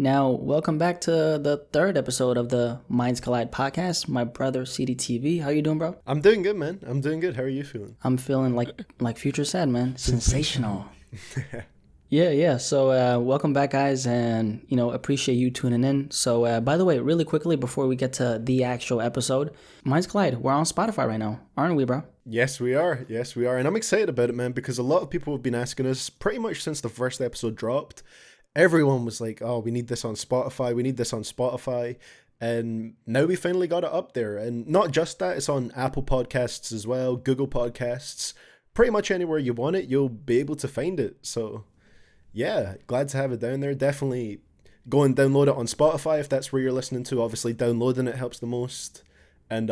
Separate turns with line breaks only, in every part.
Now, welcome back to the third episode of the MindzCollide podcast. My brother CDTV, how you doing, bro?
I'm doing good, man. I'm doing good. How are you feeling?
I'm feeling like Future said, man. Sensational. Yeah. So, welcome back, guys, and appreciate you tuning in. So, by the way, really quickly before we get to the actual episode, MindzCollide, we're on Spotify right now, aren't we, bro?
Yes, we are. And I'm excited about it, man, because a lot of people have been asking us pretty much since the first episode dropped. Everyone was like, oh, we need this on Spotify. And now we finally got it up there. And not just that, it's on Apple Podcasts as well, Google Podcasts. Pretty much anywhere you want it, you'll be able to find it. So, yeah, glad to have it down there. Definitely go and download it on Spotify if that's where you're listening to. Obviously, downloading it helps the most. And,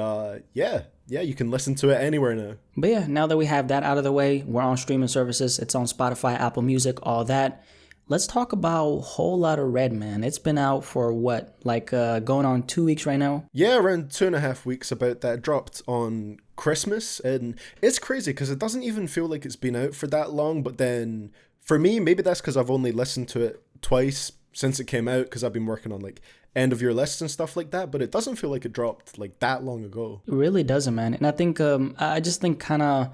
yeah, you can listen to it anywhere now.
But yeah, now that we have that out of the way, we're on streaming services. It's on Spotify, Apple Music, all that. Let's talk about Whole Lotta Red, man. It's been out for what, going on 2 weeks right now?
Yeah, around 2.5 weeks about that. Dropped on Christmas, and it's crazy because it doesn't even feel like it's been out for that long. But then for me, maybe that's because I've only listened to it twice since it came out because I've been working on end of year lists and stuff like that. But it doesn't feel like it dropped that long ago.
It really doesn't, man. And I think I just think kind of,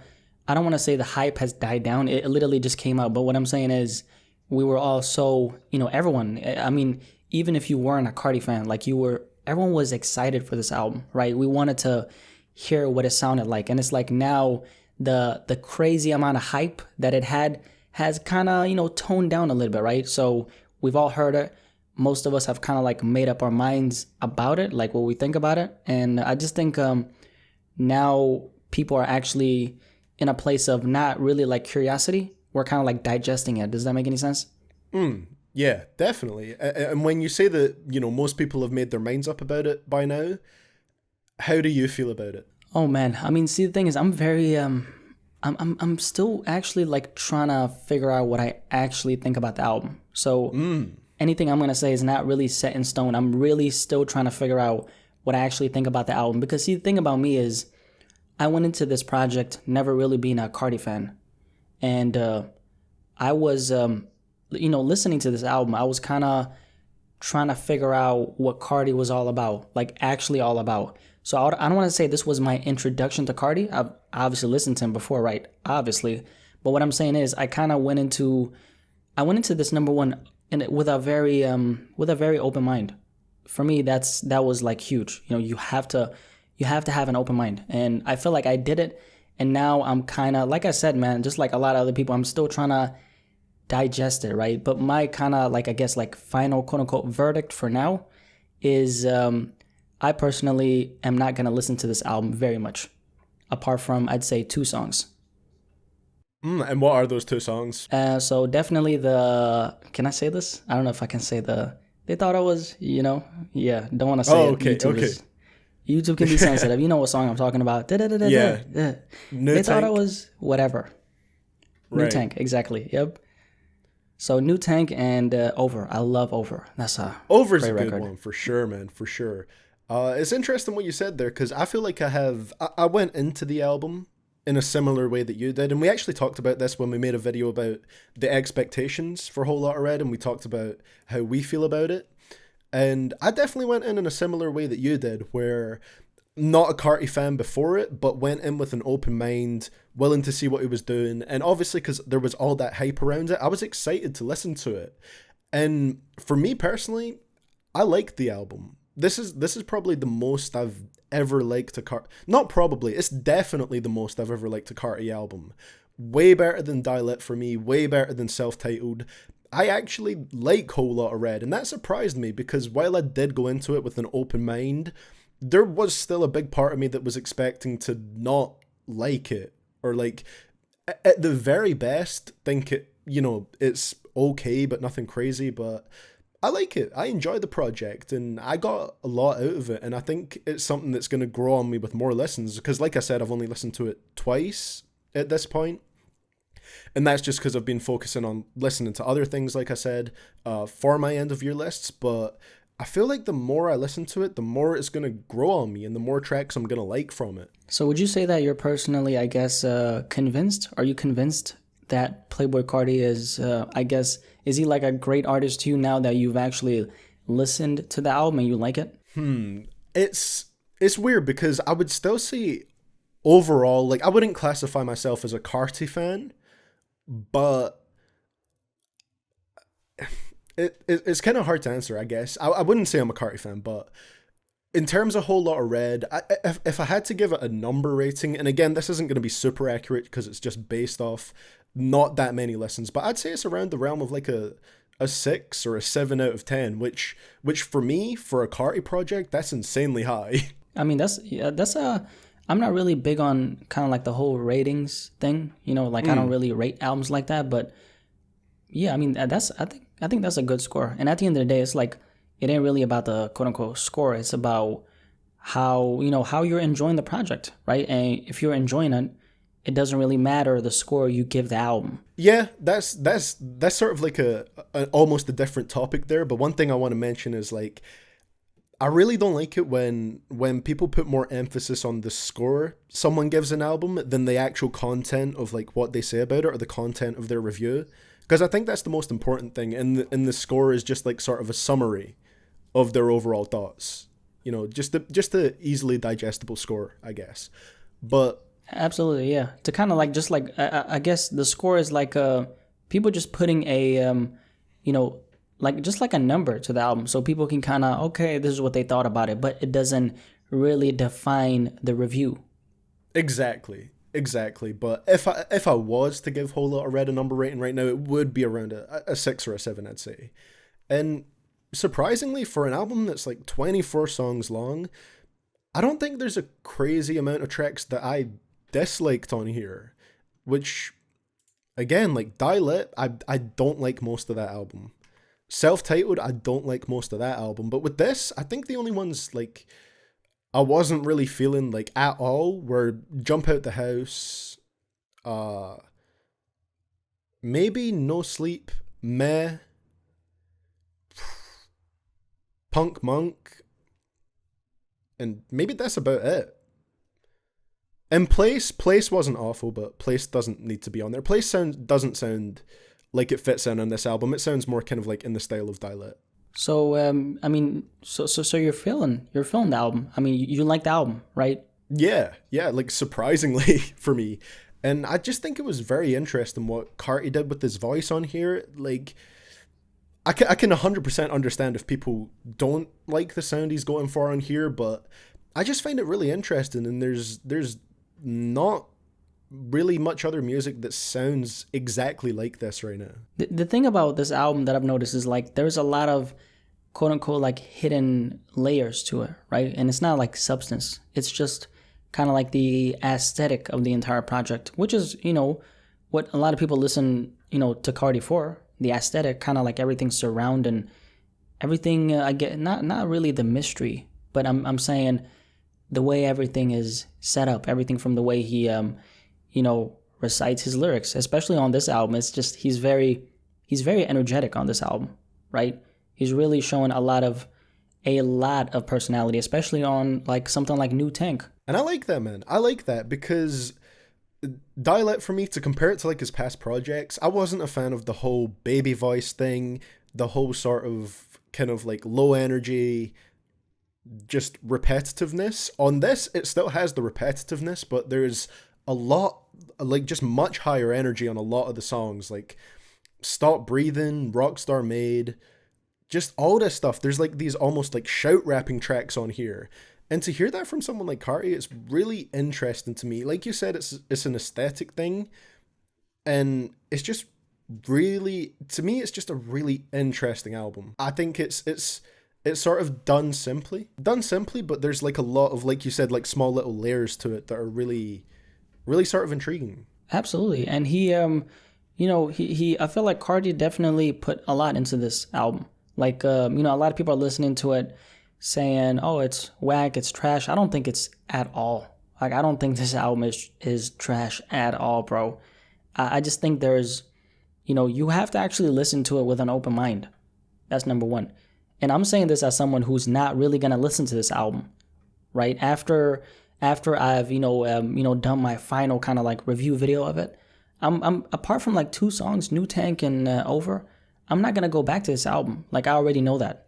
I don't want to say the hype has died down. It literally just came out. But what I'm saying is, we were all so, everyone, I mean, even if you weren't a Cardi fan, everyone was excited for this album, right? We wanted to hear what it sounded like. And it's like now the crazy amount of hype that it had has kind of, toned down a little bit, right? So we've all heard it. Most of us have kind of made up our minds about it, what we think about it. And I just think now people are actually in a place of not really curiosity. We're kind of digesting it. Does that make any sense?
Yeah, definitely. And when you say that, most people have made their minds up about it by now, how do you feel about it?
Oh man, I mean, see, the thing is, I'm very I'm still actually trying to figure out what I actually think about the album. So anything I'm gonna say is not really set in stone. I'm really still trying to figure out what I actually think about the album. Because see, the thing about me is, I went into this project never really being a Cardi fan. And I was, listening to this album, I was kind of trying to figure out what Cardi was all about, actually all about. So I don't want to say this was my introduction to Cardi. I've obviously listened to him before, right? Obviously. But what I'm saying is I kind of went into this number one with a very open mind. For me, that was huge. You have to have an open mind. And I feel like I did it. And now I'm kind of, like I said, man, just like a lot of other people, I'm still trying to digest it, right? But my kind of, final quote-unquote verdict for now is I personally am not going to listen to this album very much, apart from, I'd say, 2 songs.
And what are those 2 songs?
So definitely can I say this? I don't know if I can say they thought I was, yeah, don't want to say it.
Okay.
YouTube can be sensitive. You know what song I'm talking about.
Yeah.
They thought I was whatever. New Tank, exactly. Yep. So New Tank and Over. I love Over. That's
Over's
great
a good
record.
one for sure, man. For sure. It's interesting what you said there because I feel like I went into the album in a similar way that you did, and we actually talked about this when we made a video about the expectations for Whole Lotta Red, and we talked about how we feel about it. And I definitely went in a similar way that you did, where not a Carti fan before it, but went in with an open mind, willing to see what he was doing. And obviously, because there was all that hype around it, I was excited to listen to it. And for me personally, I liked the album. This is probably the most I've ever liked a Carti. Not probably, it's definitely the most I've ever liked a Carti album. Way better than Die Lit for me, way better than Self-Titled. I actually like Whole Lotta Red, and that surprised me because while I did go into it with an open mind, there was still a big part of me that was expecting to not like it, or at the very best think it, it's okay but nothing crazy. But I like it. I enjoy the project, and I got a lot out of it, and I think it's something that's going to grow on me with more listens because, like I said, I've only listened to it twice at this point. And that's just because I've been focusing on listening to other things, like I said, for my end of year lists. But I feel like the more I listen to it, the more it's going to grow on me and the more tracks I'm going to like from it.
So would you say that you're personally, I guess, convinced? Are you convinced that Playboi Carti is, Is he like a great artist to you now that you've actually listened to the album and you like it?
It's weird because I would still say overall, like I wouldn't classify myself as a Carti fan, but it's kind of hard to answer, I guess. I wouldn't say I'm a Carti fan, but in terms of Whole Lotta Red, if I had to give it a number rating, and again, this isn't going to be super accurate because it's just based off not that many listens, but I'd say it's around the realm of like a 6 or a 7 out of 10, which for me, for a Carti project, that's insanely high.
I mean, I'm not really big on kind of like the whole ratings thing, like I don't really rate albums like that, but yeah, I mean, I think that's a good score. And at the end of the day, it's like, it ain't really about the quote unquote score. It's about how you're enjoying the project, right? And if you're enjoying it, it doesn't really matter the score you give the album.
Yeah, that's sort of like a almost a different topic there. But one thing I want to mention is like, I really don't like it when people put more emphasis on the score someone gives an album than the actual content of like what they say about it or the content of their review. Because I think that's the most important thing. And the score is just like sort of a summary of their overall thoughts. Just a easily digestible score, I guess. But
absolutely, yeah. To kind of like just like I guess the score is like people just putting a like just like a number to the album, so people can kind of okay, this is what they thought about it, but it doesn't really define the review.
Exactly. But if I was to give Whole Lotta Red a number rating right now, it would be around a 6 or a 7, I'd say. And surprisingly, for an album that's like 24 songs long, I don't think there's a crazy amount of tracks that I disliked on here, which again, like Die-Lit, I don't like most of that album. Self-Titled, I don't like most of that album, but with this, I think the only ones like I wasn't really feeling like at all were Jump Out the House, maybe No Sleep, Meh, Punk Monk, and maybe that's about it. And Place wasn't awful, but Place doesn't need to be on there. Place doesn't sound like it fits in on this album. It sounds more kind of like in the style of Die-Lit.
So I mean, so you're feeling the album. I mean, you like the album, right?
Yeah, like surprisingly for me. And I just think it was very interesting what Carti did with his voice on here. Like, I can 100% understand if people don't like the sound he's going for on here, but I just find it really interesting, and there's not really much other music that sounds exactly like this right now.
The thing about this album that I've noticed is like there's a lot of quote unquote like hidden layers to it, right? And it's not like substance. It's just kind of like the aesthetic of the entire project, which is, what a lot of people listen, to Carti for. The aesthetic, kind of like everything surrounding everything. I get not really the mystery, but I'm saying the way everything is set up, everything from the way he recites his lyrics, especially on this album. It's just he's very energetic on this album, right? He's really showing a lot of personality, especially on like something like New Tank.
And I like that, man. I like that because Die-Lit, for me, to compare it to like his past projects, I wasn't a fan of the whole baby voice thing, the whole sort of kind of like low energy, just repetitiveness. On this, it still has the repetitiveness, but there's a lot, like just much higher energy on a lot of the songs, like Stop Breathing, Rockstar Made, just all this stuff. There's like these almost like shout rapping tracks on here. And to hear that from someone like Carti, it's really interesting to me. Like you said, it's an aesthetic thing, and it's just really, to me, it's just a really interesting album. I think it's sort of done simply, but there's like a lot of, like you said, like small little layers to it that are really, really sort of intriguing.
Absolutely, and he I feel like Carti definitely put a lot into this album. Like a lot of people are listening to it, saying, "Oh, it's whack, it's trash." I don't think it's at all. Like, I don't think this album is trash at all, bro. I just think there's, you have to actually listen to it with an open mind. That's number one. And I'm saying this as someone who's not really gonna listen to this album, right? After I've done my final kind of like review video of it, I'm apart from like 2 songs, New Tank and Over, I'm not gonna go back to this album. Like I already know that.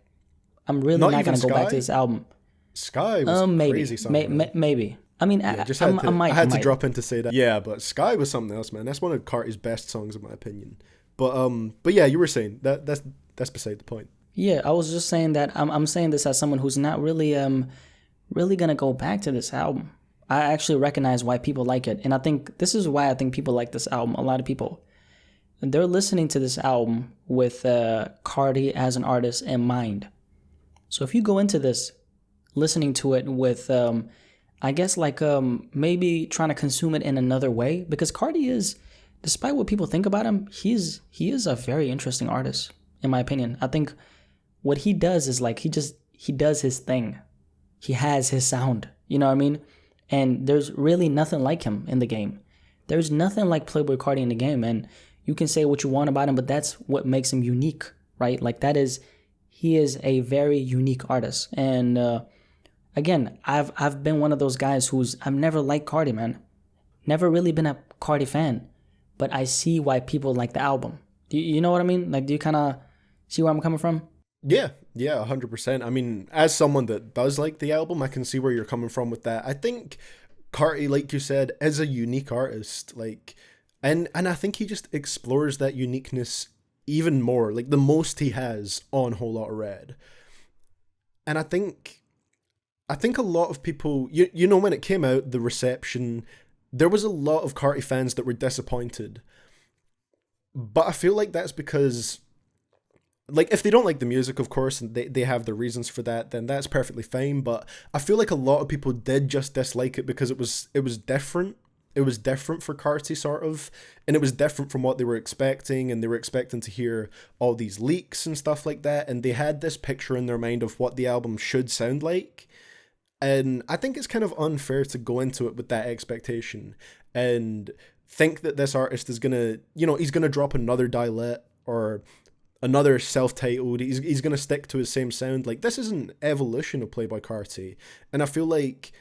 I'm really
Not
not
even
gonna go back
Sky?
to this album.
Sky was a
Maybe,
crazy song, man.
maybe. I mean,
Yeah, just
I,
had to,
I might,
I
I
had to
might.
drop in to say that. Yeah, but Sky was something else, man. That's one of Carti's best songs, in my opinion. But yeah, you were saying that's beside the point.
Yeah, I was just saying that I'm saying this as someone who's not really gonna go back to this album. I actually recognize why people like it, and I think this is why I think people like this album. A lot of people, they're listening to this album with Carti as an artist in mind. So if you go into this listening to it with I guess like maybe trying to consume it in another way, because Carti is, despite what people think about him, he is a very interesting artist in my opinion. I think what he does is like he does his thing. He has his sound, you know what I mean? And there's really nothing like him in the game. There's nothing like Playboi Carti in the game, and you can say what you want about him, but that's what makes him unique, right? Like he is a very unique artist. And again, I've been one of those guys I've never liked Carti, man. Never really been a Carti fan, but I see why people like the album. You know what I mean? Like, do you kind of see where I'm coming from?
Yeah, 100%. I mean, as someone that does like the album, I can see where you're coming from with that. I think Carti, like you said, is a unique artist. Like, and I think he just explores that uniqueness even more, like the most he has on Whole Lotta Red. And I think a lot of people, you know, when it came out, the reception, there was a lot of Carti fans that were disappointed. But I feel like that's because, like, if they don't like the music, of course, and they have their reasons for that, then that's perfectly fine. But I feel like a lot of people did just dislike it because it was different. It was different for Carti, sort of, and it was different from what they were expecting, and they were expecting to hear all these leaks and stuff like that, and they had this picture in their mind of what the album should sound like. And I think it's kind of unfair to go into it with that expectation and think that this artist is gonna, you know, he's gonna drop another Dialect or another self-titled, he's gonna stick to his same sound. Like, this is an evolution of Playboi Carti, and I feel like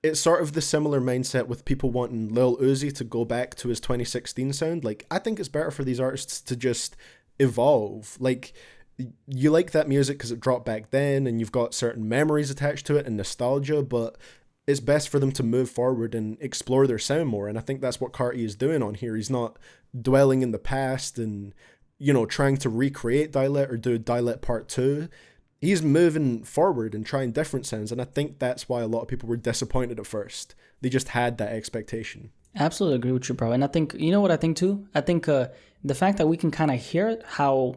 it's sort of the similar mindset with people wanting Lil Uzi to go back to his 2016 sound. Like, I think it's better for these artists to just evolve. Like, you like that music because it dropped back then and you've got certain memories attached to it and nostalgia, but it's best for them to move forward and explore their sound more. And I think that's what Carti is doing on here. He's not dwelling in the past and, you know, trying to recreate Dialect or do Dialect Part 2. He's moving forward and trying different sounds, and I think that's why a lot of people were disappointed at first. They just had that expectation.
Absolutely agree with you, bro. And I think, you know what I think too? I think the fact that we can kind of hear it, how,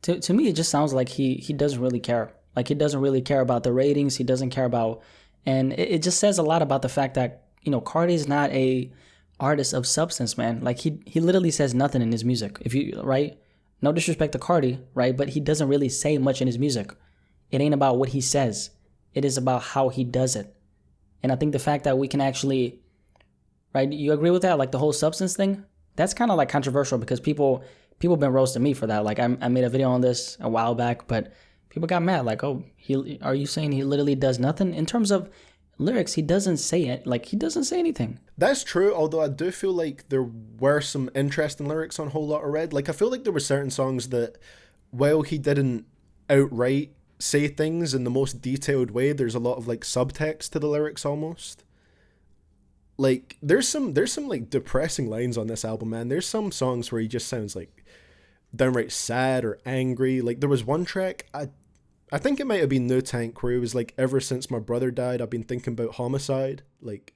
to me, it just sounds like he doesn't really care. Like, he doesn't really care about the ratings. He doesn't care about, and it just says a lot about the fact that, you know, Carti is not a artist of substance, man. Like, he literally says nothing in his music. If you, right? No disrespect to Carti, right? But he doesn't really say much in his music. It ain't about what he says. It is about how he does it. And I think the fact that we can actually, right, you agree with that? Like, the whole substance thing, that's kind of like controversial because people been roasting me for that. Like, I made a video on this a while back, but people got mad. Like, oh, are you saying he literally does nothing? In terms of lyrics, he doesn't say it. Like, he doesn't say anything.
That's true, although I do feel like there were some interesting lyrics on Whole Lotta Red. Like, I feel like there were certain songs that, while he didn't outright say things in the most detailed way, there's a lot of like subtext to the lyrics almost. Like, there's some like depressing lines on this album, man. There's some songs where he just sounds like downright sad or angry. Like, there was one track, I think it might have been New Tank, where he was like, ever since my brother died, I've been thinking about homicide. Like,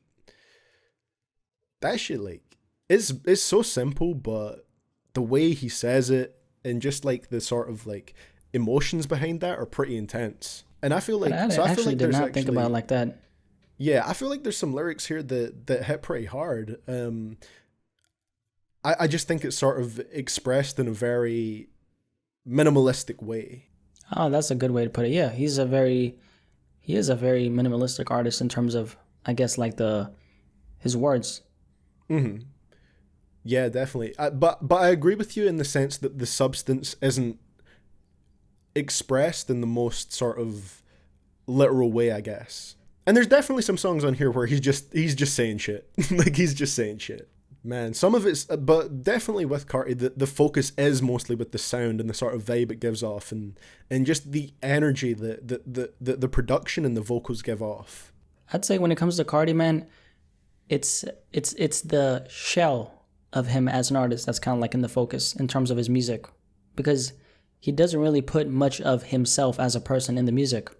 that shit, like, it's so simple, but the way he says it and just like the sort of like emotions behind that are pretty intense. And I feel like,
I
feel
actually
like
did
there's
not think about it like that.
Yeah, I feel like there's some lyrics here that hit pretty hard. I just think it's sort of expressed in a very minimalistic way.
Oh, that's a good way to put it. Yeah, he is a very minimalistic artist in terms of, I guess, like his words.
Mm-hmm. Yeah, definitely. But I agree with you in the sense that the substance isn't expressed in the most sort of literal way, I guess. And there's definitely some songs on here where he's just saying shit. Like, he's just saying shit. Man, some of it's, but definitely with Carti, the focus is mostly with the sound and the sort of vibe it gives off, and just the energy that the production and the vocals give off.
I'd say when it comes to Carti, man, it's the shell of him as an artist that's kind of like in the focus in terms of his music, because he doesn't really put much of himself as a person in the music,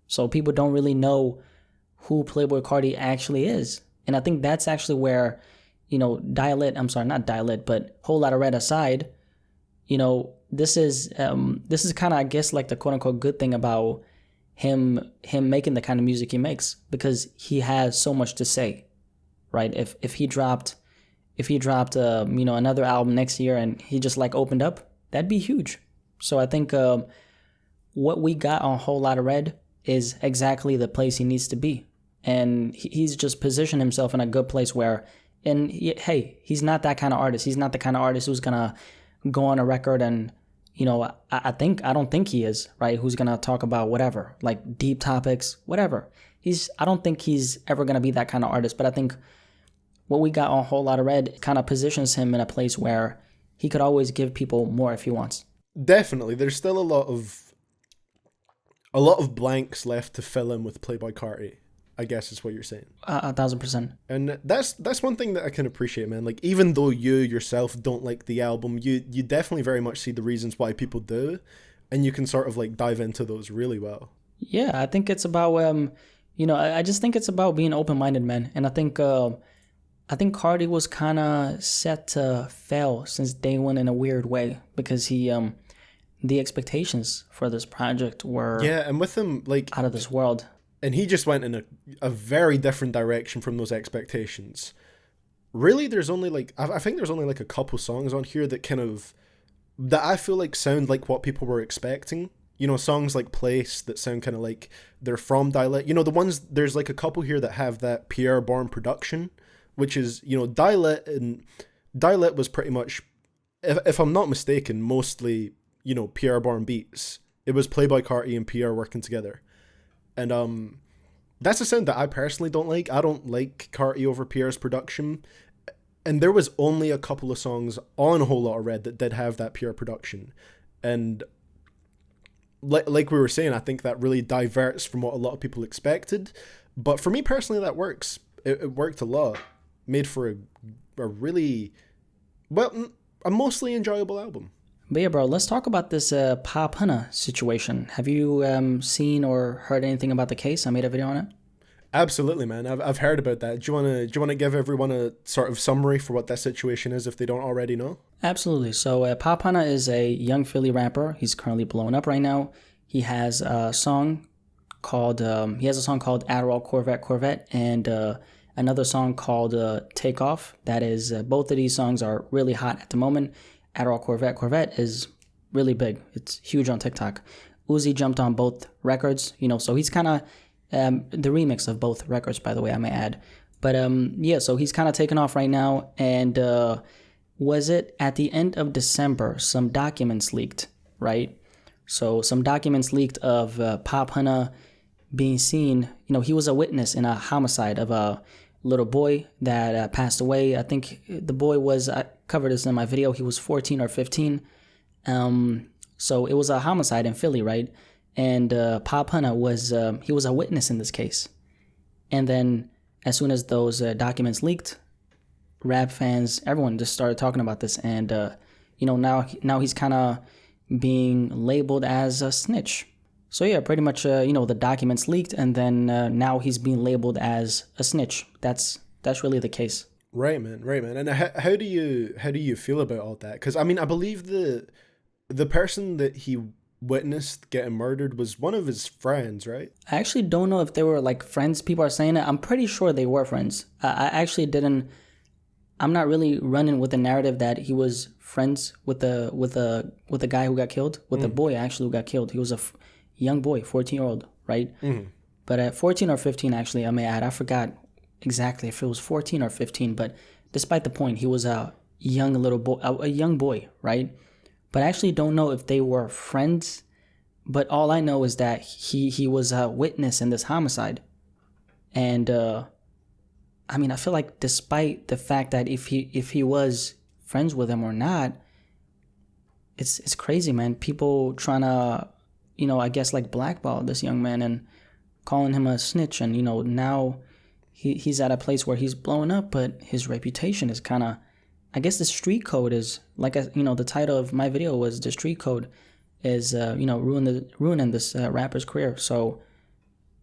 so people don't really know who Playboi Carti actually is. And I think that's actually where, not Dial-It, but Whole Lotta Red aside, this is kind of, I guess, like the quote unquote good thing about him making the kind of music he makes, because he has so much to say, right? If he dropped another album next year and he just like opened up, that'd be huge. So I think what we got on Whole Lotta Red is exactly the place he needs to be. And he's just positioned himself in a good place where, he's not that kind of artist. He's not the kind of artist who's going to go on a record and, I don't think he is, right? Who's going to talk about whatever, like deep topics, whatever. I don't think he's ever going to be that kind of artist. But I think what we got on Whole Lotta Red kind of positions him in a place where he could always give people more if he wants.
Definitely. There's still a lot of blanks left to fill in with Playboi Carti, I guess is what you're saying.
1,000%.
And that's one thing that I can appreciate, man. Like, even though you yourself don't like the album, you definitely very much see the reasons why people do, and you can sort of like dive into those really well.
Yeah, I think it's about I just think it's about being open-minded, man. And I think Carti was kind of set to fail since day one in a weird way, because the expectations for this project were
and with him like
out of this world.
And he just went in a very different direction from those expectations. Really, there's only I think there's only like a couple songs on here that I feel like sound like what people were expecting. Songs like Place that sound kind of like they're from Dial-It. The ones, there's like a couple here that have that Pierre Bourne production, which is, Dial-It, and Dial-It was pretty much, if I'm not mistaken, mostly, Pierre Bourne beats. It was Playboi Carti and Pierre working together. And that's a sound that I personally don't like. I don't like Carti over Pierre's production. And there was only a couple of songs on Whole Lotta Red that did have that Pierre production. And like we were saying, I think that really diverts from what a lot of people expected. But for me personally, that works. It worked a lot. Made for a really, a mostly enjoyable album.
But yeah, bro, let's talk about this Popp Hunna situation. Have you seen or heard anything about the case? I made a video on it.
Absolutely, man. I've heard about that. Do you want to give everyone a sort of summary for what that situation is if they don't already know?
Absolutely. So Popp Hunna is a young Philly rapper. He's currently blowing up right now. He has a song called Adderall Corvette, and another song called Take Off. That is, both of these songs are really hot at the moment. Adderall Corvette is really big. It's huge on TikTok. Uzi jumped on both records, so he's kind of the remix of both records, by the way, I may add. But so he's kind of taken off right now. And was it at the end of December, some documents leaked, right? So some documents leaked of Popp Hunna being seen. He was a witness in a homicide of a little boy that passed away. I think the boy was, I covered this in my video, he was 14 or 15. So it was a homicide in Philly, right? And Popp Hunna he was a witness in this case. And then as soon as those documents leaked, rap fans, everyone just started talking about this. And, now he's kind of being labeled as a snitch. So yeah, pretty much, the documents leaked, and then now he's being labeled as a snitch. That's really the case.
Right, man. And how do you feel about all that? Because I believe the person that he witnessed getting murdered was one of his friends, right?
I actually don't know if they were like friends. People are saying it. I'm pretty sure they were friends. I actually didn't. I'm not really running with the narrative that he was friends with the guy who got killed, with the boy actually who got killed. He was a young boy, 14-year-old, right? Mm-hmm. But at 14 or 15, actually, I may add, I forgot exactly if it was 14 or 15. But despite the point, he was a young boy, right? But I actually don't know if they were friends. But all I know is that he was a witness in this homicide. And I mean, I feel like despite the fact that if he was friends with him or not, it's crazy, man. People trying to, I guess like blackball this young man and calling him a snitch, and now he's at a place where he's blowing up, but his reputation is kind of, I guess the street code is like, the title of my video was the street code is ruining this rapper's career. So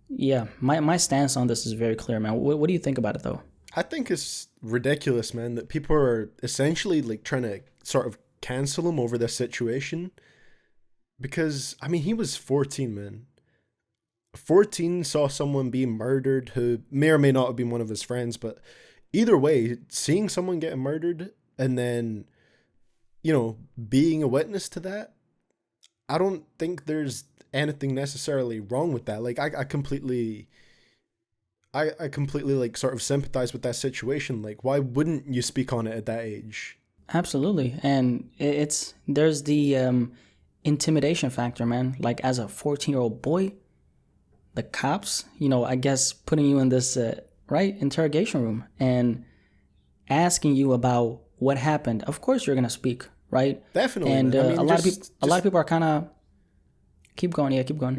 yeah, my stance on this is very clear, man. What do you think about it though?
I think it's ridiculous, man, that people are essentially like trying to sort of cancel him over this situation, because I mean, he was 14, man. 14, saw someone be murdered who may or may not have been one of his friends, but either way, seeing someone getting murdered and then, being a witness to that, I don't think there's anything necessarily wrong with that. Like, I completely like sort of sympathize with that situation. Like, why wouldn't you speak on it at that age?
Absolutely. And there's the intimidation factor, man. Like, as a 14-year-old boy, the cops, I guess putting you in this interrogation room and asking you about what happened. Of course you're gonna speak, right?
Definitely.
And a lot of people are kind of keep going.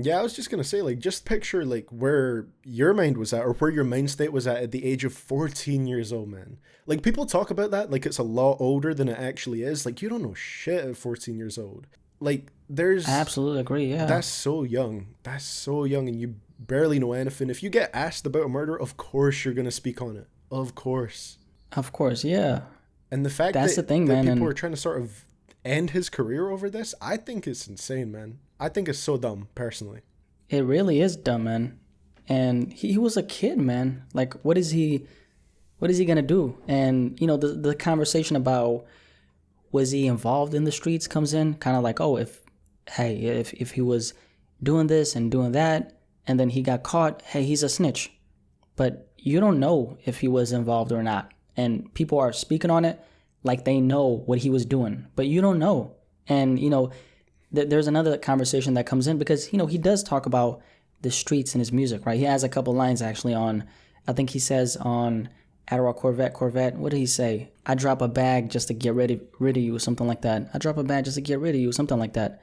Yeah, I was just gonna say, like, just picture like where your mind was at, or where your mind state was at the age of 14 years old, man. Like, people talk about that like it's a lot older than it actually is. Like, you don't know shit at 14 years old. Like, I
absolutely agree. Yeah,
that's so young, and you barely know anything. If you get asked about a murder, of course you're gonna speak on it. Of course,
yeah.
And the fact
that's the thing,
that
man.
People are trying to sort of end his career over this, I think it's insane, man. I think it's so dumb, personally.
It really is dumb, man. And he was a kid, man. Like, what is he gonna do? And the conversation about was he involved in the streets comes in, kind of like, oh, if he was doing this and doing that, and then he got caught, hey, he's a snitch. But you don't know if he was involved or not. And people are speaking on it like they know what he was doing, but you don't know. And, there's another conversation that comes in because, he does talk about the streets in his music, right? He has a couple lines actually on, I think he says on Adderall Corvette, what did he say? I drop a bag just to get rid of you, or something like that. I drop a bag just to get rid of you, something like that.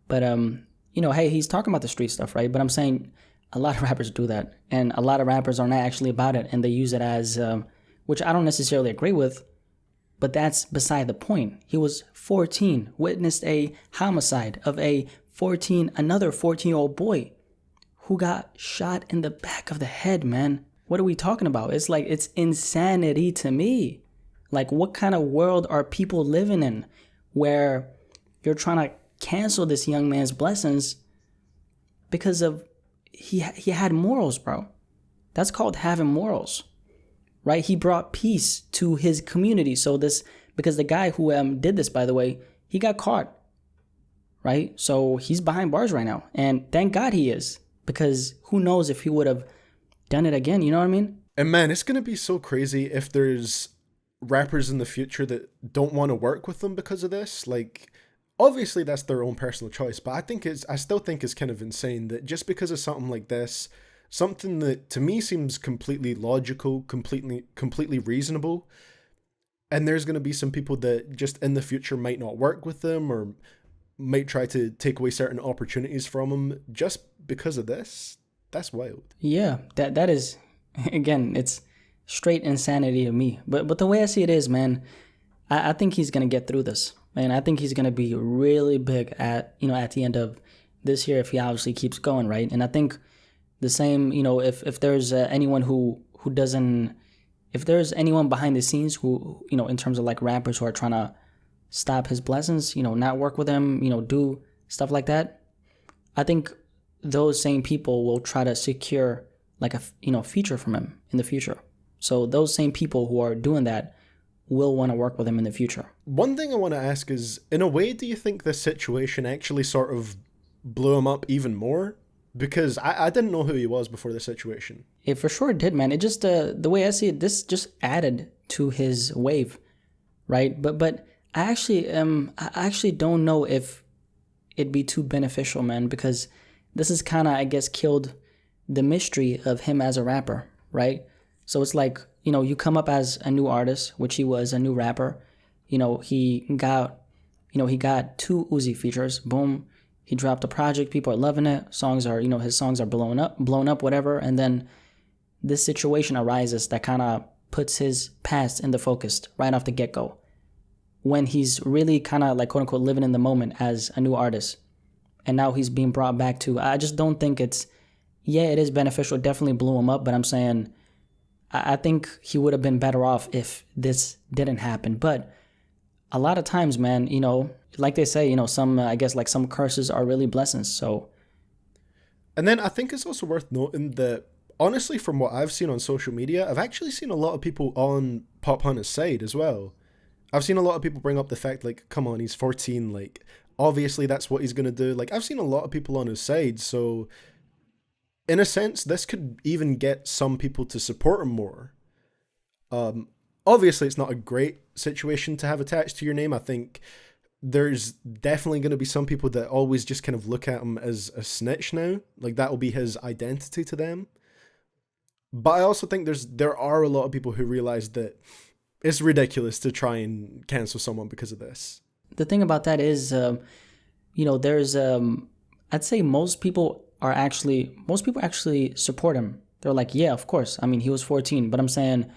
But, hey, he's talking about the street stuff, right? But I'm saying a lot of rappers do that. And a lot of rappers are not actually about it. And they use it as, which I don't necessarily agree with, but that's beside the point. He was 14, witnessed a homicide of another 14-year-old boy who got shot in the back of the head, man. What are we talking about? It's like, it's insanity to me. Like, what kind of world are people living in where you're trying to cancel this young man's blessings because of he had morals, bro. That's called having morals, right? He brought peace to his community. So because the guy who did this, by the way, he got caught, right? So he's behind bars right now, and thank God he is, because who knows if he would have done it again. You know what I mean?
And man, it's gonna be so crazy if there's rappers in the future that don't want to work with them because of this. Like, obviously that's their own personal choice, but I still think it's kind of insane that just because of something like this, something that to me seems completely logical, completely reasonable, and there's going to be some people that just in the future might not work with them or might try to take away certain opportunities from them just because of this. That's wild.
Yeah, that is, again, it's straight insanity to me. But the way I see it is, man, I think he's going to get through this. And I think he's going to be really big at the end of this year if he obviously keeps going, right? And I think the same, if there's anyone who doesn't, if there's anyone behind the scenes who, in terms of like rappers who are trying to stop his blessings, not work with him, do stuff like that, I think those same people will try to secure like a feature from him in the future. So those same people who are doing that will want to work with him in the future.
One thing I want to ask is, in a way, do you think this situation actually sort of blew him up even more? Because I didn't know who he was before the situation.
It for sure did, man. It just, the way I see it, this just added to his wave, right? But I actually don't know if it'd be too beneficial, man, because this is kind of, I guess, killed the mystery of him as a rapper, right? So it's like, you come up as a new artist, which he was, a new rapper. He got 2 Uzi features. Boom. He dropped a project. People are loving it. Songs are, his songs are blown up, whatever. And then this situation arises that kind of puts his past in the focus right off the get-go, when he's really kind of like, quote unquote, living in the moment as a new artist. And now he's being brought back to, I just don't think it is beneficial. It definitely blew him up. But I'm saying, I think he would have been better off if this didn't happen. But a lot of times, man, like they say, some, I guess, like some curses are really blessings. So.
And then I think it's also worth noting that, honestly, from what I've seen on social media, I've actually seen a lot of people on Popp Hunna's side as well. I've seen a lot of people bring up the fact, like, come on, he's 14, like, obviously that's what he's going to do. Like, I've seen a lot of people on his side, so in a sense, this could even get some people to support him more. Obviously, it's not a great situation to have attached to your name. I think there's definitely going to be some people that always just kind of look at him as a snitch now. Like, that will be his identity to them. But I also think there are a lot of people who realize that it's ridiculous to try and cancel someone because of this.
The thing about that is, there's, I'd say most people actually support him. They're like, yeah, of course. I mean, he was 14, but I'm saying,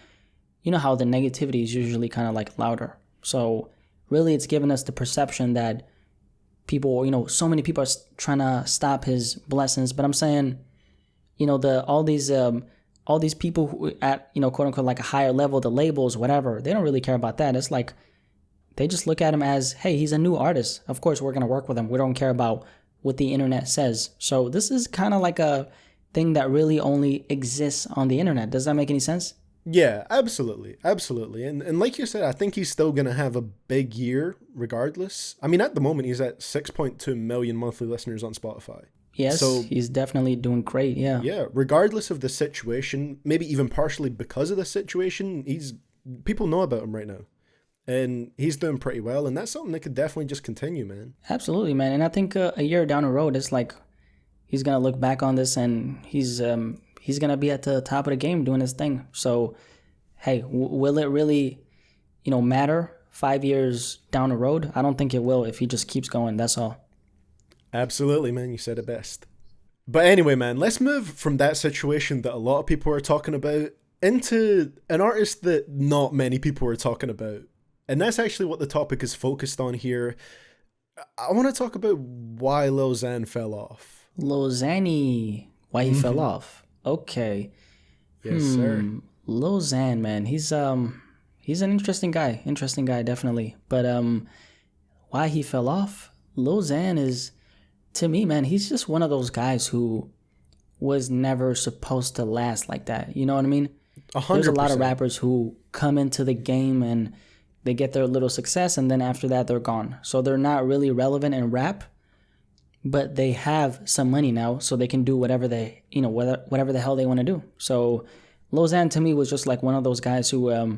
how the negativity is usually kind of like louder. So really it's given us the perception that people, so many people are trying to stop his blessings. But I'm saying, all these people who at, quote unquote, like a higher level, the labels, whatever, they don't really care about that. It's like, they just look at him as, hey, he's a new artist. Of course, we're going to work with him. We don't care about what the internet says. So this is kind of like a thing that really only exists on the internet. Does that make any sense?
Yeah, absolutely. Absolutely. And like you said, I think he's still going to have a big year regardless. I mean, at the moment, he's at 6.2 million monthly listeners on Spotify.
Yes, so he's definitely doing great, yeah.
Yeah, regardless of the situation, maybe even partially because of the situation, people know about him right now. And he's doing pretty well, and that's something that could definitely just continue, man.
Absolutely, man. And I think a year down the road, it's like he's going to look back on this and he's going to be at the top of the game doing his thing. So, hey, will it really, matter 5 years down the road? I don't think it will if he just keeps going, that's all.
Absolutely, man. You said it best. But anyway, man, let's move from that situation that a lot of people are talking about into an artist that not many people are talking about. And that's actually what the topic is focused on here. I want to talk about why Lil Xan fell off.
Lil Xanny, why he fell off. Okay.
Yes, sir.
Lil Xan, man, he's an interesting guy. Interesting guy, definitely. But why he fell off? Lil Xan is, to me, man, he's just one of those guys who was never supposed to last like that. You know what I mean?
100%.
There's a lot of rappers who come into the game and they get their little success, and then after that, they're gone. So they're not really relevant in rap, but they have some money now, so they can do whatever whatever the hell they want to do. So Lil Xan, to me, was just like one of those guys who,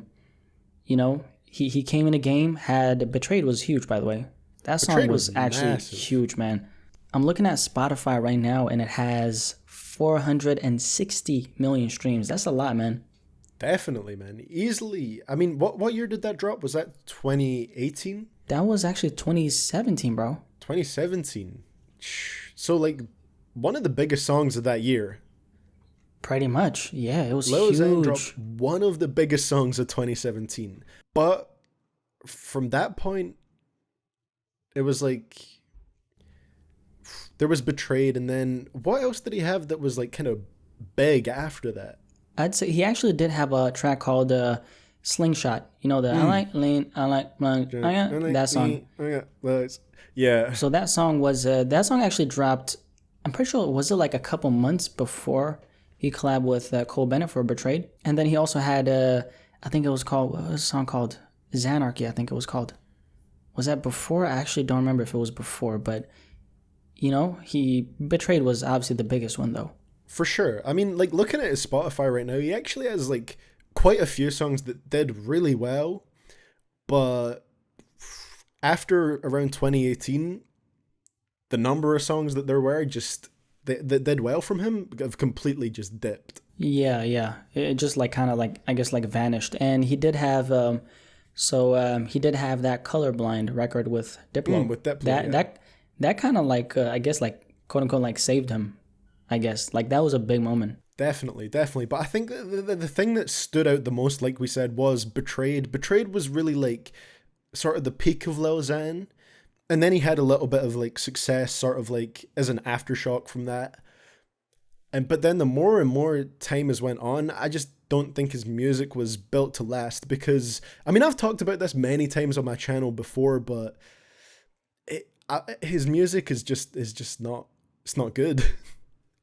he came in the game, had Betrayed was huge, by the way. That song was actually massive. Huge, man. I'm looking at Spotify right now, and it has 460 million streams. That's a lot, man.
Definitely, man. Easily. I mean, what year did that drop? Was that 2018?
That was actually 2017, bro.
2017. So, like, one of the biggest songs of that year.
Pretty much. Yeah, it was
Lil
huge.
Xan dropped one of the biggest songs of 2017. But from that point, it was like, there was Betrayed, and then what else did he have that was like kind of big after that?
I'd say he actually did have a track called Slingshot. You know, I like lean, I like that song.
Yeah.
So that song actually dropped, I'm pretty sure, was it like a couple months before he collabed with Cole Bennett for Betrayed? And then he also had, I think it was called, what was the song called? Xanarchy, I think it was called. Was that before? I actually don't remember if it was before, but, Betrayed was obviously the biggest one, though.
For sure. I mean, like, looking at his Spotify right now, he actually has, like, quite a few songs that did really well, but after around 2018, the number of songs that there were that did well from him have completely just dipped.
Yeah. It just like kind of like I guess like vanished. And he did have he did have that colorblind record with Diplo.
With Diplo,
That
yeah.
that kind of like I guess like quote unquote like saved him. I guess like that was a big moment.
Definitely. But I think the thing that stood out the most, like we said, was Betrayed. Betrayed was really like sort of the peak of Lil Xan. And then he had a little bit of like success, sort of like as an aftershock from that. And but then the more and more time has went on, I just don't think his music was built to last because I mean I've talked about this many times on my channel before, but his music is just not it's not good.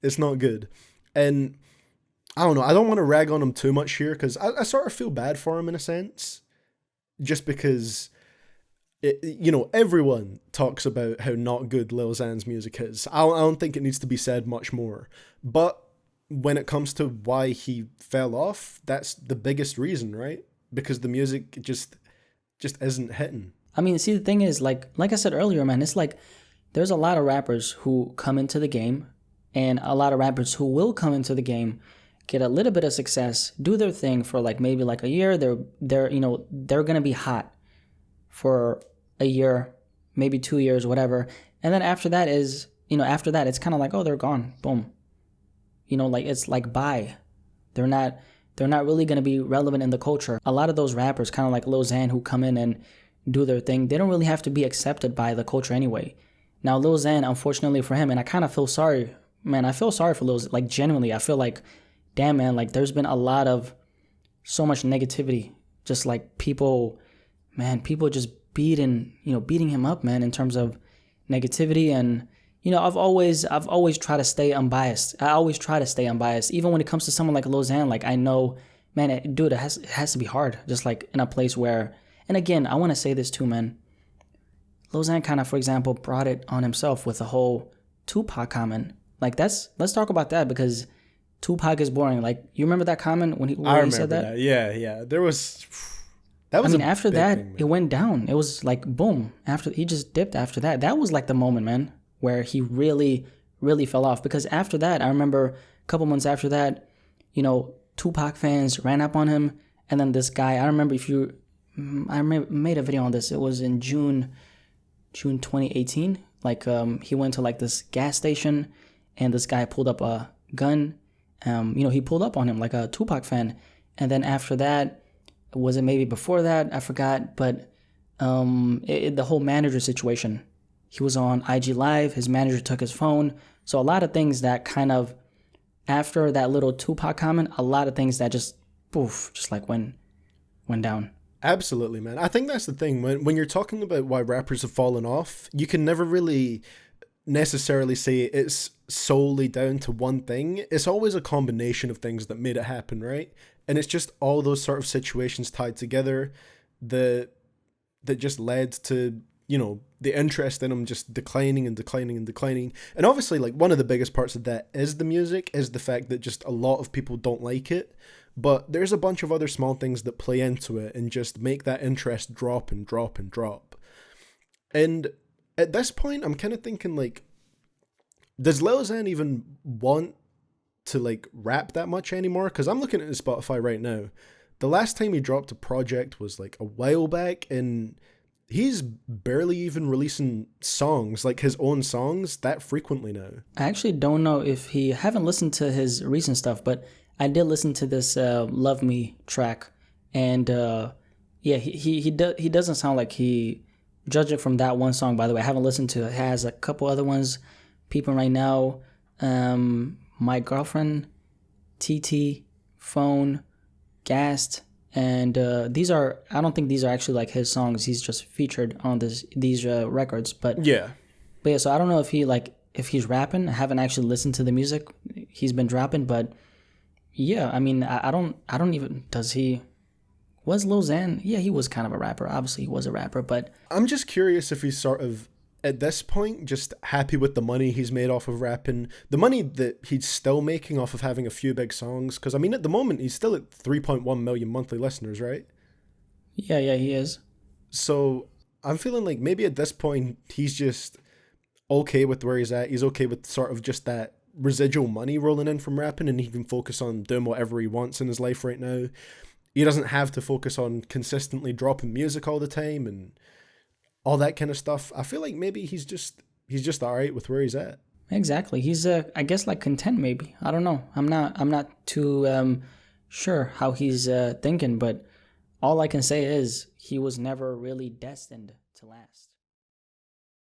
It's not good, and I don't know. I don't want to rag on him too much here because I sort of feel bad for him in a sense, just because everyone talks about how not good Lil Xan's music is. I don't think it needs to be said much more. But when it comes to why he fell off, that's the biggest reason, right? Because the music just isn't hitting.
I mean, see, the thing is, like I said earlier, man, it's like there's a lot of rappers who come into the game, and a lot of rappers who will come into the game, get a little bit of success, do their thing for like maybe like a year. They're gonna be hot for a year, maybe 2 years, whatever, and then after that it's kind of like, oh, they're gone, boom. Like it's like bye. They're not really gonna be relevant in the culture. A lot of those rappers, kind of like Lil Xan, who come in and do their thing, they don't really have to be accepted by the culture anyway. Now Lil Xan, unfortunately for him, and I kind of feel sorry, man. I feel sorry for Lil Xan, like genuinely. I feel like, damn man, like there's been a lot of so much negativity, just like people just beating him up, man, in terms of negativity. And I've always tried to stay unbiased. I always try to stay unbiased, even when it comes to someone like Lil Xan. Like I know, man, it has to be hard, just like in a place where. And again, I want to say this too, man. Lil Xan kind of, for example, brought it on himself with the whole Tupac comment. Like let's talk about that, because Tupac is boring. Like, you remember that comment when he said that?
Yeah. There was that was.
I mean, after that, it went down. It was like boom. After he just dipped after that. That was like the moment, man, where he really, really fell off. Because after that, I remember a couple months after that, Tupac fans ran up on him, and then this guy. I made a video on this. It was in June 2018. Like he went to like this gas station, and this guy pulled up a gun. He pulled up on him like a Tupac fan, and then after that, was it maybe before that? I forgot, but the whole manager situation. He was on IG Live. His manager took his phone. So a lot of things that kind of, after that little Tupac comment, a lot of things that just poof, just like went down.
Absolutely, man. I think that's the thing. When you're talking about why rappers have fallen off, you can never really necessarily say it's solely down to one thing. It's always a combination of things that made it happen, right? And it's just all those sort of situations tied together that just led to, the interest in them just declining and declining and declining. And obviously, like, one of the biggest parts of that is the music, is the fact that just a lot of people don't like it. But there's a bunch of other small things that play into it and just make that interest drop and drop and drop. And at this point, I'm kind of thinking, like, does Lil Xan even want to, like, rap that much anymore? Because I'm looking at his Spotify right now. The last time he dropped a project was, like, a while back, and he's barely even releasing songs, like his own songs, that frequently now.
I actually don't know if I haven't listened to his recent stuff, but I did listen to this Love Me track, and he doesn't sound like he, judging from that one song, by the way, I haven't listened to it. It has a couple other ones peeping right now. My Girlfriend, TT, Phone, Gassed, and I don't think these are actually like his songs. He's just featured on these records, but yeah, so I don't know if he's rapping. I haven't actually listened to the music he's been dropping, but yeah, I mean, I don't even, was Lil Xan? Yeah, he was kind of a rapper. Obviously, he was a rapper, but
I'm just curious if he's sort of, at this point, just happy with the money he's made off of rapping, the money that he's still making off of having a few big songs. Because, I mean, at the moment, he's still at 3.1 million monthly listeners, right?
Yeah, he is.
So I'm feeling like maybe at this point, he's just okay with where he's at. He's okay with sort of just that residual money rolling in from rapping, and he can focus on doing whatever he wants in his life right now. He doesn't have to focus on consistently dropping music all the time and all that kind of stuff. I feel like maybe he's just all right with where he's at.
Exactly. He's I guess like content maybe. I don't know. I'm not too sure how he's thinking, but all I can say is he was never really destined to last.